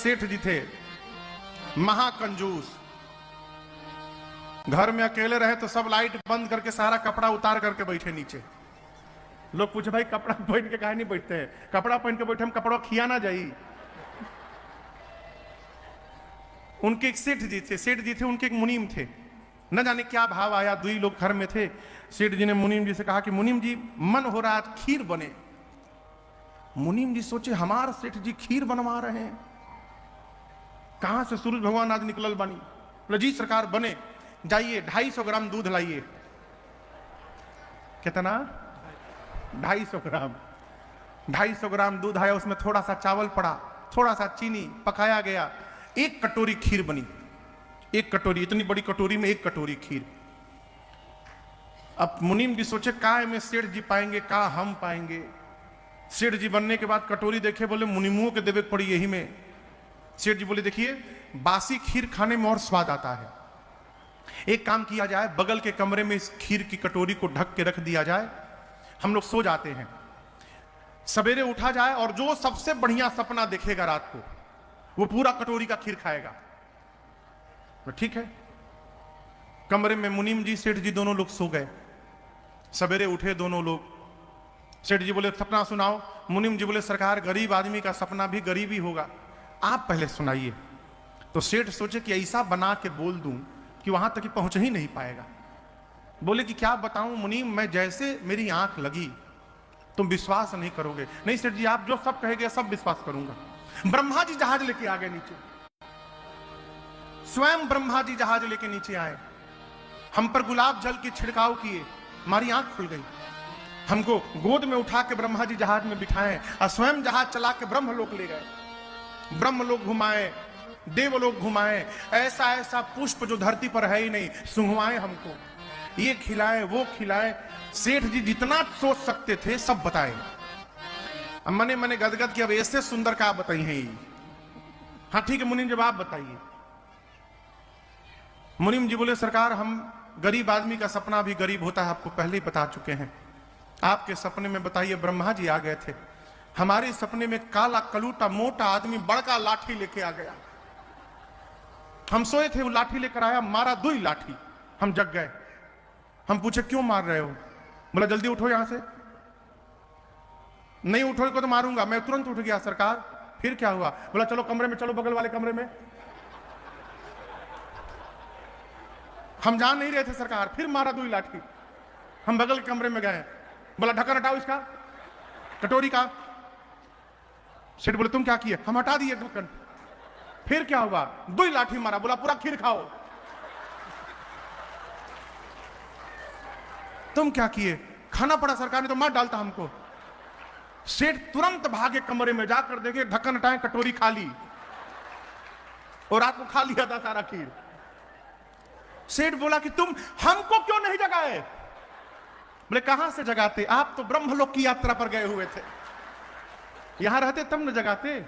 सेठ जी थे, महाकंजूस। घर में अकेले रहे तो सब लाइट बंद करके सारा कपड़ा उतार करके बैठे नीचे। लोग पूछे भाई कपड़ा पहन के काहे नहीं बैठते हैं? कपड़ा पहन के बैठे, हम कपड़ा खिया ना जाई। उनके एक सेठ जी थे, उनके एक मुनीम थे। न जाने क्या भाव आया, दुई लोग घर में थे। सेठ जी ने मुनीम जी से कहा कि मुनीम जी मन हो रहा है खीर बने। मुनीम जी सोचे हमारे सेठ जी खीर बनवा रहे हैं, कहां से सूरज भगवान आज निकलल बनी। बोले जी सरकार बने, जाइए 250 ग्राम दूध लाइए। कितना? 250 ग्राम। 250 ग्राम दूध आया, उसमें थोड़ा सा चावल पड़ा, थोड़ा सा चीनी, पकाया गया, 1 कटोरी खीर बनी। 1 कटोरी, इतनी बड़ी कटोरी में 1 कटोरी खीर। अब मुनीम जी सोचे का में सेठ जी पाएंगे, का हम पाएंगे। सेठ जी बनने के बाद कटोरी देखे, बोले मुनीमुओं के देवे पड़ी यही में। सेठ जी बोले देखिए बासी खीर खाने में और स्वाद आता है, एक काम किया जाए, बगल के कमरे में इस खीर की कटोरी को ढक के रख दिया जाए, हम लोग सो जाते हैं, सवेरे उठा जाए और जो सबसे बढ़िया सपना देखेगा रात को वो पूरा कटोरी का खीर खाएगा। तो ठीक है। कमरे में मुनीम जी सेठ जी दोनों लोग सो गए। सवेरे उठे दोनों लोग। सेठ जी बोले सपना सुनाओ। मुनीम जी बोले सरकार गरीब आदमी का सपना भी गरीब ही होगा, आप पहले सुनाइए। तो सेठ सोचे कि ऐसा बना के बोल दूं कि वहां तक पहुंच ही नहीं पाएगा। बोले कि क्या बताऊं मुनीम, मैं जैसे मेरी आंख लगी तुम विश्वास नहीं करोगे। नहीं सेठ जी आप जो सब कहेंगे सब विश्वास करूंगा। ब्रह्मा जी जहाज लेके आ गए नीचे, स्वयं ब्रह्मा जी जहाज लेके नीचे आए, हम पर गुलाब जल की छिड़काव किए, हमारी आंख खुल गई। हमको गोद में उठा के ब्रह्मा जी जहाज में बिठाए और स्वयं जहाज चला के ब्रह्मलोक ले गए। ब्रह्मलोक घुमाए, देवलोक घुमाए, ऐसा ऐसा पुष्प जो धरती पर है ही नहीं सुंघवाए हमको, ये खिलाए वो खिलाए। सेठ जी जितना सोच सकते थे सब बताए। अब मने मने गदगद कि अब ऐसे सुंदर का आप बताइए ही। हाँ ठीक है मुनीम, जब आप बताइए। मुनीम जी बोले सरकार हम गरीब आदमी का सपना भी गरीब होता है, आपको पहले ही बता चुके हैं। आपके सपने में बताइए ब्रह्मा जी आ गए थे, हमारे सपने में काला कलूटा मोटा आदमी बड़का लाठी लेके आ गया। हम सोए थे, वो लाठी लेकर आया, मारा 2 लाठी, हम जग गए। हम पूछे क्यों मार रहे हो? बोला जल्दी उठो यहां से, नहीं उठोगे तो मारूंगा। मैं तुरंत उठ गया सरकार। फिर क्या हुआ? बोला चलो कमरे में चलो, बगल वाले कमरे में। हम जान नहीं रहे थे सरकार, फिर मारा 2 लाठी। हम बगल के कमरे में गए, बोला ढक्कन हटाओ इसका, कटोरी का। सेठ बोले तुम क्या किए? हम हटा दिए ढक्कन। फिर क्या हुआ? 2 लाठी मारा, बोला पूरा खीर खाओ। तुम क्या किए? खाना पड़ा, सरकार ने तो मार डालता हमको। सेठ तुरंत भागे कमरे में, जाकर देखे ढक्कन हटाए, कटोरी खाली, और रात को खा लिया था सारा खीर। सेठ बोला कि तुम हमको क्यों नहीं जगाए? बोले कहां से जगाते, आप तो ब्रह्मलोक की यात्रा पर गए हुए थे, यहां रहते तब न जगाते।